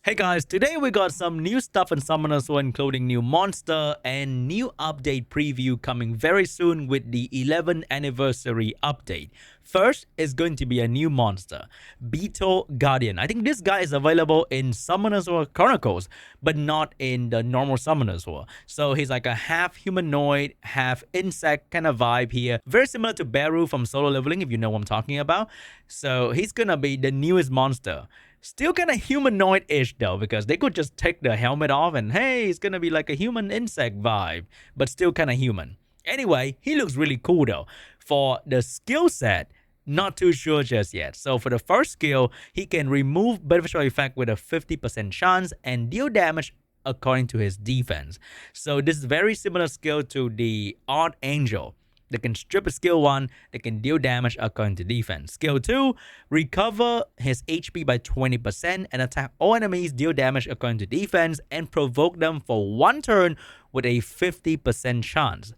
Hey guys, today we got some new stuff in Summoners War, including new monster and new update preview coming very soon with the 11th anniversary update. First is going to be a new monster, Beetle Guardian. I think this guy is available in Summoners War Chronicles, but not in the normal Summoners War. So he's like a half humanoid, half insect kind of vibe here. Very similar to Beru from Solo Leveling, if you know what I'm talking about. So he's gonna be the newest monster. Still kind of humanoid-ish though, because they could just take the helmet off and hey, it's gonna be like a human insect vibe, but still kind of human. Anyway, he looks really cool though. For the skill set, not too sure just yet. So for the first skill, he can remove beneficial effect with a 50% chance and deal damage according to his defense. So this is very similar skill to the Archangel. They can strip a skill 1, they can deal damage according to defense. Skill 2, recover his HP by 20% and attack all enemies, deal damage according to defense, and provoke them for 1 turn with a 50% chance.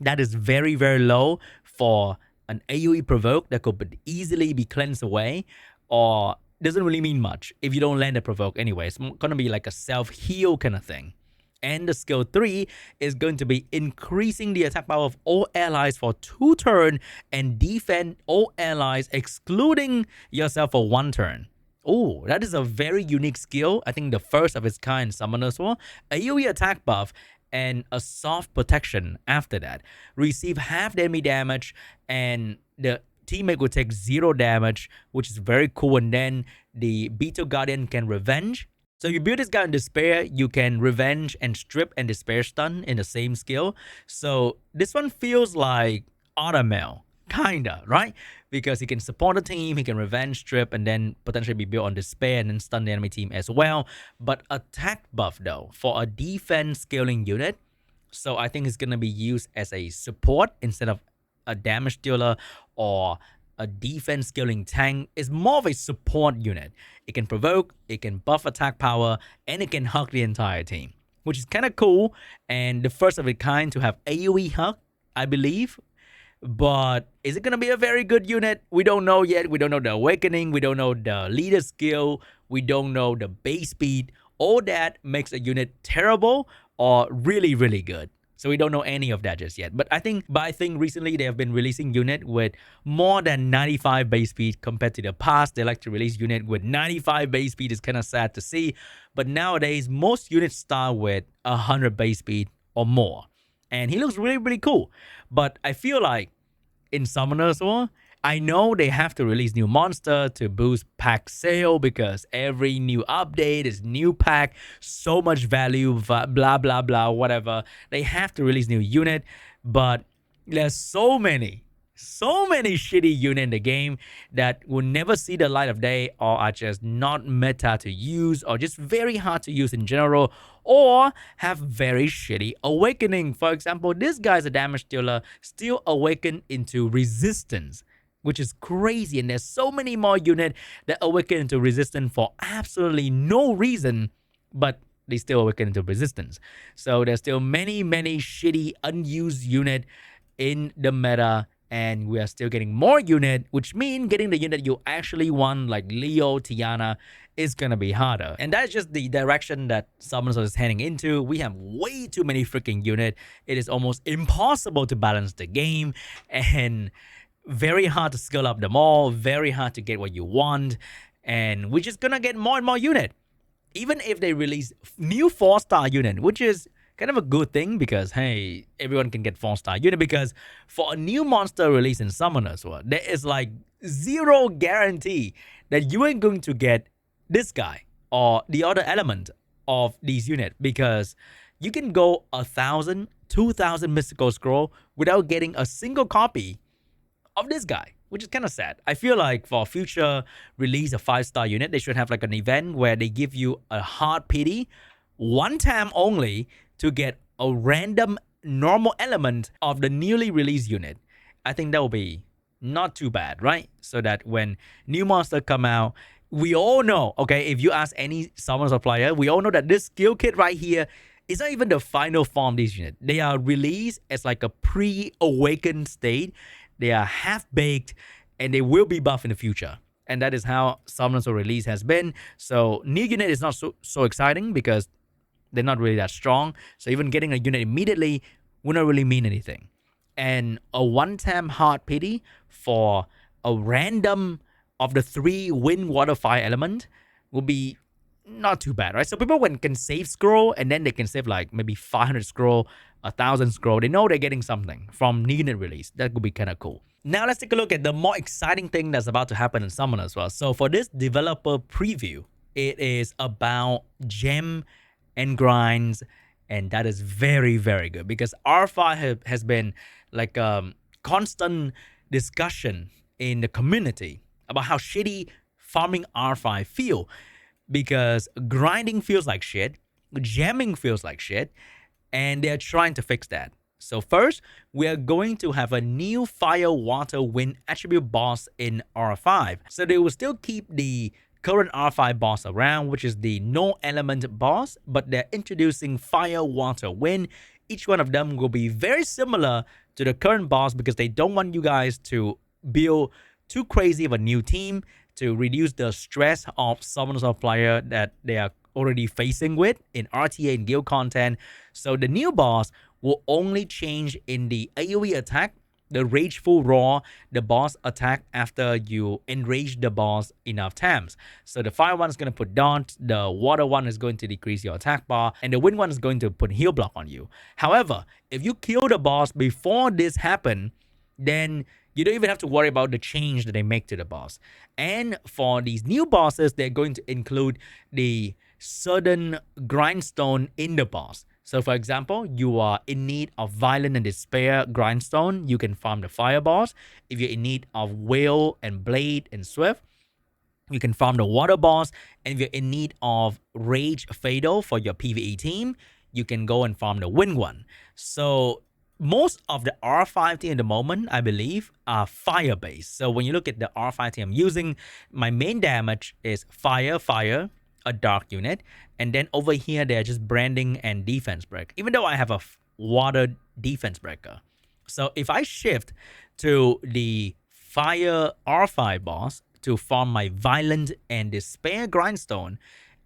That is very, very low for an AoE provoke that could easily be cleansed away, or doesn't really mean much if you don't land a provoke anyway. It's gonna be like a self-heal kind of thing. And the skill 3 is going to be increasing the attack power of all allies for 2 turns and defend all allies excluding yourself for 1 turn. Oh, that is a very unique skill. I think the first of its kind in Summoners War. AoE attack buff and a soft protection after that. Receive half the enemy damage and the teammate will take 0 damage, which is very cool. And then the Beetle Guardian can revenge. So you build this guy in Despair, you can Revenge and Strip and Despair Stun in the same skill. So this one feels like Automel, kinda, right? Because he can support the team, he can Revenge, Strip, and then potentially be built on Despair and then stun the enemy team as well. But attack buff though, for a defense scaling unit. So I think it's going to be used as a support instead of a damage dealer or a defense scaling tank. Is more of a support unit. It can provoke, it can buff attack power, and it can hug the entire team, which is kind of cool. And the first of its kind to have AoE hug, I believe. But is it going to be a very good unit? We don't know yet. We don't know the awakening. We don't know the leader skill. We don't know the base speed. All that makes a unit terrible or really, really good. So we don't know any of that just yet. But I think recently they have been releasing unit with more than 95 base speed compared to the past. They like to release unit with 95 base speed. It's kind of sad to see. But nowadays, most units start with 100 base speed or more. And he looks really, really cool. But I feel like in Summoners War, I know they have to release new monster to boost pack sale because every new update is new pack, so much value, blah, blah, blah, whatever. They have to release new unit, but there's so many shitty units in the game that will never see the light of day or are just not meta to use or just very hard to use in general or have very shitty awakening. For example, this guy's a damage dealer, still awaken into resistance, which is crazy. And there's so many more units that awaken into resistance for absolutely no reason, but they still awaken into resistance. So there's still many shitty unused units in the meta, and we are still getting more unit, which means getting the unit you actually want, like Leo, Tiana, is gonna be harder. And that's just the direction that Summoners is heading into. We have way too many freaking units. It is almost impossible to balance the game, and very hard to scale up them all, very hard to get what you want, and we're just gonna get more and more unit. Even if they release new 4-star unit, which is kind of a good thing because, hey, everyone can get 4-star unit, because for a new monster release in Summoners War, there is like 0 guarantee that you ain't going to get this guy or the other element of these units, because you can go 1,000, 2,000 mystical scroll without getting a single copy of this guy, which is kind of sad. I feel like for future release of 5-star unit, they should have like an event where they give you a hard pity 1 time only to get a random normal element of the newly released unit. I think that will be not too bad, right? So that when new monster come out, we all know, okay, if you ask any Summoners player, we all know that this skill kit right here is not even the final form of these units. They are released as like a pre-awakened state. They are half-baked, and they will be buffed in the future. And that is how Summoners release has been. So new unit is not so exciting because they're not really that strong. So even getting a unit immediately would not really mean anything. And a one-time hard pity for a random of the 3 wind, water, fire element will be not too bad, right? So people when can save scroll and then they can save like maybe 500 scroll, 1,000 scroll. They know they're getting something from new unit release. That could be kind of cool. Now let's take a look at the more exciting thing that's about to happen in Summon as well. So for this developer preview, it is about gem and grinds, and that is very, very good because R5 has been like constant discussion in the community about how shitty farming R5 feel, because grinding feels like shit, jamming feels like shit, and they're trying to fix that. So first, we are going to have a new fire, water, wind attribute boss in R5. So they will still keep the current R5 boss around, which is the no element boss, but they're introducing fire, water, wind. Each one of them will be very similar to the current boss because they don't want you guys to build too crazy of a new team to reduce the stress of summoners of player that they are already facing with in RTA and guild content. So the new boss will only change in the AoE attack, the Rageful Roar, the boss attack after you enrage the boss enough times. So the fire one is going to put daunt, the water one is going to decrease your attack bar, and the wind one is going to put heal block on you. However, if you kill the boss before this happen, then you don't even have to worry about the change that they make to the boss. And for these new bosses, they're going to include the sudden grindstone in the boss. So for example, you are in need of Violent and Despair grindstone, you can farm the fire boss. If you're in need of Will and Blade and Swift, you can farm the water boss. And if you're in need of Rage Fatal for your PvE team, you can go and farm the wind one. So most of the R5 team at the moment, I believe, are fire based. So when you look at the R5 team I'm using, my main damage is fire, a dark unit, and then over here they're just branding and defense break, even though I have a water defense breaker. So if I shift to the fire R5 boss to farm my Violent and Despair grindstone,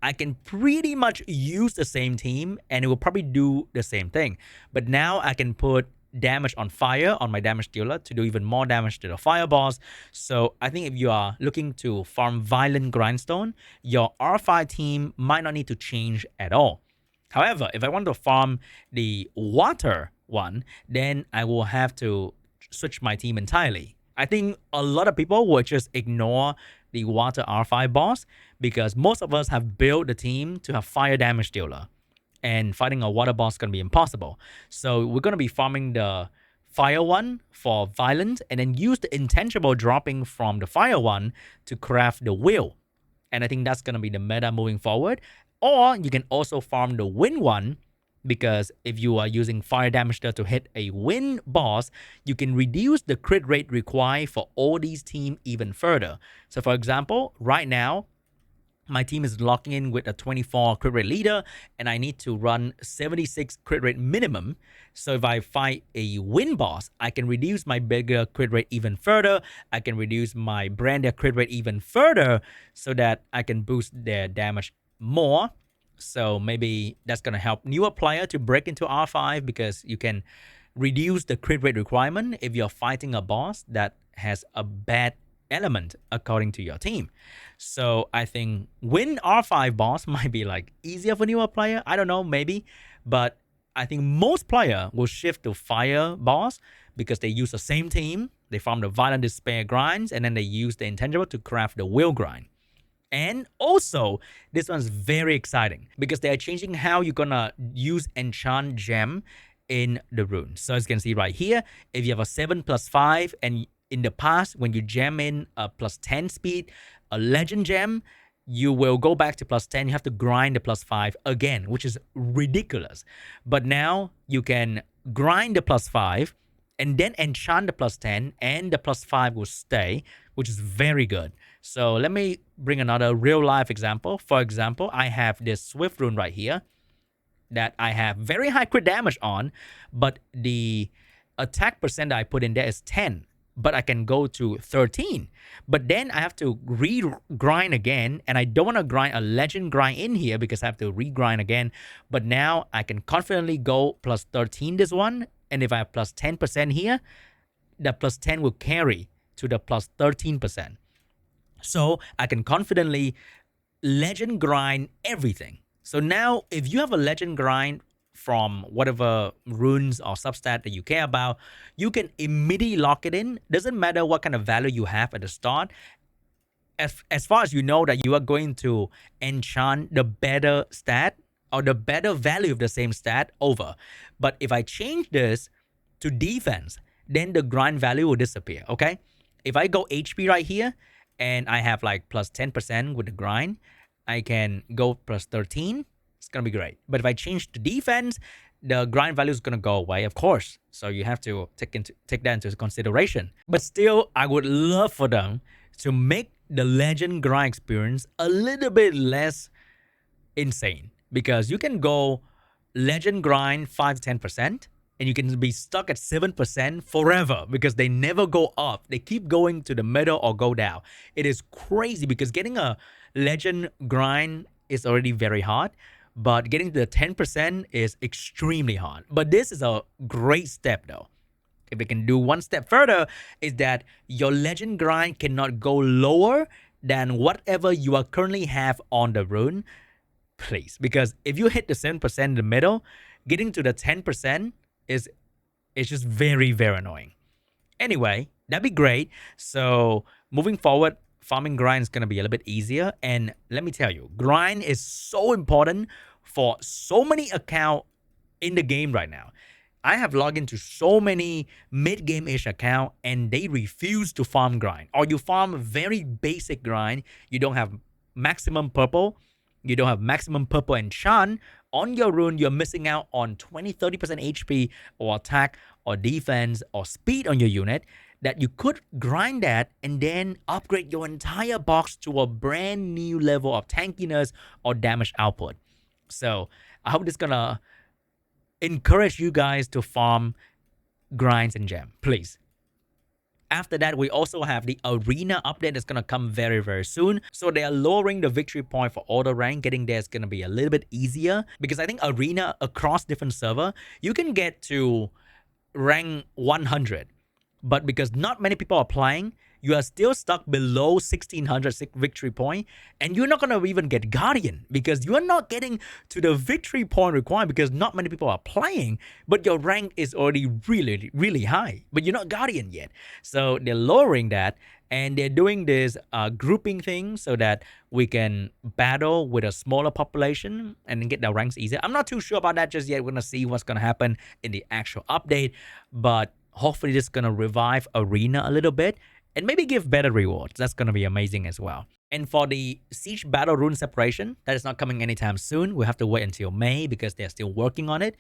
I can pretty much use the same team and it will probably do the same thing. But now I can put damage on fire on my damage dealer to do even more damage to the fire boss. So I think if you are looking to farm Violent grindstone, your R5 team might not need to change at all. However, if I want to farm the water one, then I will have to switch my team entirely. I think a lot of people will just ignore the water R5 boss because most of us have built the team to have fire damage dealer, and fighting a water boss is going to be impossible. So we're going to be farming the fire one for Violent and then use the intangible dropping from the fire one to craft the will. And I think that's going to be the meta moving forward. Or you can also farm the wind one, because if you are using fire damage to hit a wind boss, you can reduce the crit rate required for all these teams even further. So for example, right now, my team is locking in with a 24 crit rate leader, and I need to run 76 crit rate minimum. So if I fight a wind boss, I can reduce my bigger crit rate even further. I can reduce my brander crit rate even further so that I can boost their damage more. So maybe that's going to help newer player to break into R5 because you can reduce the crit rate requirement if you're fighting a boss that has a bad element according to your team. So I think win R5 boss might be like easier for newer player. I don't know, maybe. But I think most player will shift to fire boss because they use the same team. They farm the Violent Despair grinds and then they use the intangible to craft the will grind. And also, this one's very exciting because they are changing how you're gonna use enchant gem in the rune. So as you can see right here, if you have a 7+5 and in the past, when you gem in a +10 speed, a legend gem, you will go back to +10. You have to grind the +5 again, which is ridiculous. But now you can grind the +5 and then enchant the +10 and the +5 will stay, which is very good. So let me bring another real life example. For example, I have this Swift rune right here that I have very high crit damage on, but the attack percent that I put in there is 10. but I can go to 13. But then I have to re-grind again, and I don't want to grind a legend grind in here because I have to re-grind again. But now I can confidently go plus 13 this one, and if I have plus 10% here, the plus 10 will carry to the plus 13%. So I can confidently legend grind everything. So now if you have a legend grind from whatever runes or substat that you care about, you can immediately lock it in. Doesn't matter what kind of value you have at the start. As far as you know that you are going to enchant the better stat or the better value of the same stat over. But if I change this to defense, then the grind value will disappear, okay? If I go HP right here and I have like plus 10% with the grind, I can go plus 13. It's going to be great. But if I change to defense, the grind value is going to go away, of course. So you have to take that into consideration. But still, I would love for them to make the legend grind experience a little bit less insane, because you can go legend grind 5 to 10% and you can be stuck at 7% forever because they never go up. They keep going to the middle or go down. It is crazy because getting a legend grind is already very hard, but getting to the 10% is extremely hard. But this is a great step though. If we can do one step further, is that your legend grind cannot go lower than whatever you are currently have on the rune, please. Because if you hit the 7% in the middle, getting to the 10% is just very, very annoying. Anyway, that'd be great. So moving forward, farming grind is going to be a little bit easier. And let me tell you, grind is so important for so many accounts in the game right now. I have logged into so many mid-game-ish account and they refuse to farm grind. Or you farm very basic grind, you don't have maximum purple, you don't have maximum purple enchant on your rune, you're missing out on 20-30% HP or attack or defense or speed on your unit that you could grind that and then upgrade your entire box to a brand new level of tankiness or damage output. So I hope this is gonna encourage you guys to farm grinds and gem, please. After that, we also have the arena update that's going to come very, very soon. So they are lowering the victory point for auto rank. Getting there is going to be a little bit easier because I think arena across different server, you can get to rank 100. But because not many people are playing, you are still stuck below 1600 victory point, and you're not going to even get Guardian because you are not getting to the victory point required because not many people are playing, but your rank is already really, really high, but you're not Guardian yet. So they're lowering that, and they're doing this grouping thing so that we can battle with a smaller population and get the ranks easier. I'm not too sure about that just yet. We're going to see what's going to happen in the actual update, but hopefully this is going to revive arena a little bit and maybe give better rewards. That's going to be amazing as well. And for the Siege Battle Rune separation, that is not coming anytime soon. We have to wait until May because they're still working on it.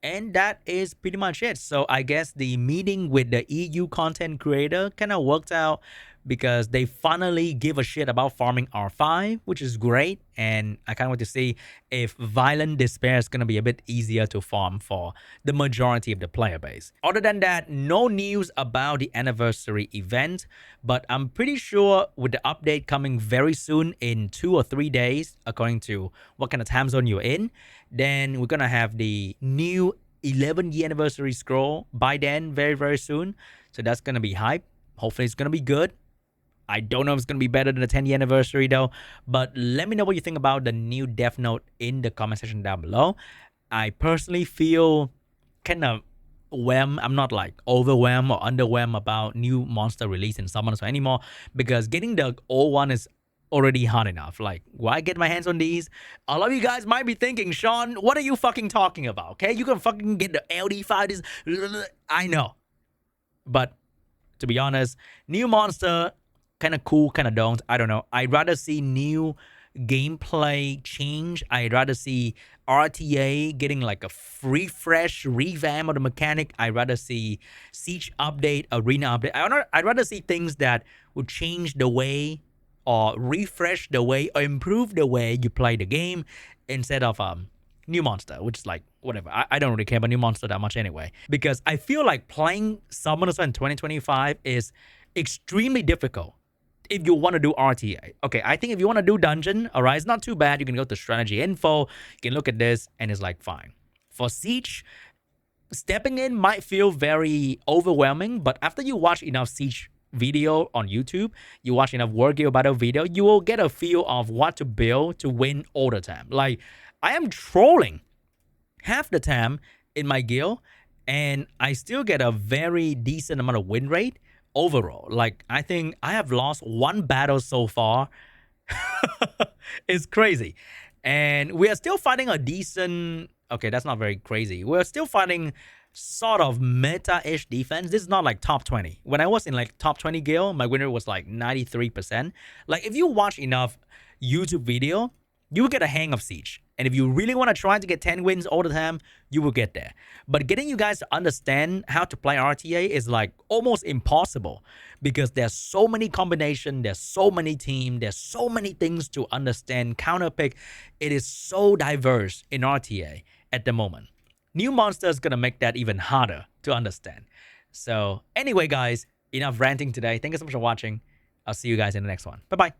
And that is pretty much it. So I guess the meeting with the EU content creator kind of worked out because they finally give a shit about farming R5, which is great. And I can't wait to see if Violent Despair is going to be a bit easier to farm for the majority of the player base. Other than that, no news about the anniversary event, but I'm pretty sure with the update coming very soon in 2 or 3 days, according to what kind of time zone you're in, then we're going to have the new 11-year anniversary scroll by then very, very soon. So that's going to be hype. Hopefully it's going to be good. I don't know if it's going to be better than the 10-year anniversary though, but let me know what you think about the new Death Note in the comment section down below. I personally feel kind of whelmed. I'm not like overwhelmed or underwhelmed about new monster release in Summoners anymore because getting the old one is already hard enough. Like, why get my hands on these? A lot of you guys might be thinking, Sean, what are you fucking talking about? Okay, you can fucking get the LD5. This, I know, but to be honest, new monster, kind of cool, kind of don't. I don't know. I'd rather see new gameplay change. I'd rather see RTA getting like a refresh, revamp of the mechanic. I'd rather see Siege update, arena update. I'd rather see things that would change the way or refresh the way or improve the way you play the game instead of new monster, which is like whatever. I don't really care about new monster that much anyway, because I feel like playing Summoners in 2025 is extremely difficult if you want to do RTA. Okay, I think if you want to do dungeon, all right, it's not too bad. You can go to strategy info, you can look at this, and it's like fine. For Siege, stepping in might feel very overwhelming, but after you watch enough Siege video on YouTube, you watch enough War Guild Battle video, you will get a feel of what to build to win all the time. Like, I am trolling half the time in my guild, and I still get a very decent amount of win rate overall. Like, I think I have lost one battle so far. It's crazy. And we are still fighting a decent... Okay, that's not very crazy. We're still fighting sort of meta-ish defense. This is not like top 20. When I was in like top 20 guild, my win rate was like 93%. Like, if you watch enough YouTube video, you will get a hang of Siege. And if you really want to try to get 10 wins all the time, you will get there. But getting you guys to understand how to play RTA is like almost impossible, because there's so many combinations, there's so many teams, there's so many things to understand, counterpick. It is so diverse in RTA at the moment. New monster is going to make that even harder to understand. So anyway, guys, enough ranting today. Thank you so much for watching. I'll see you guys in the next one. Bye-bye.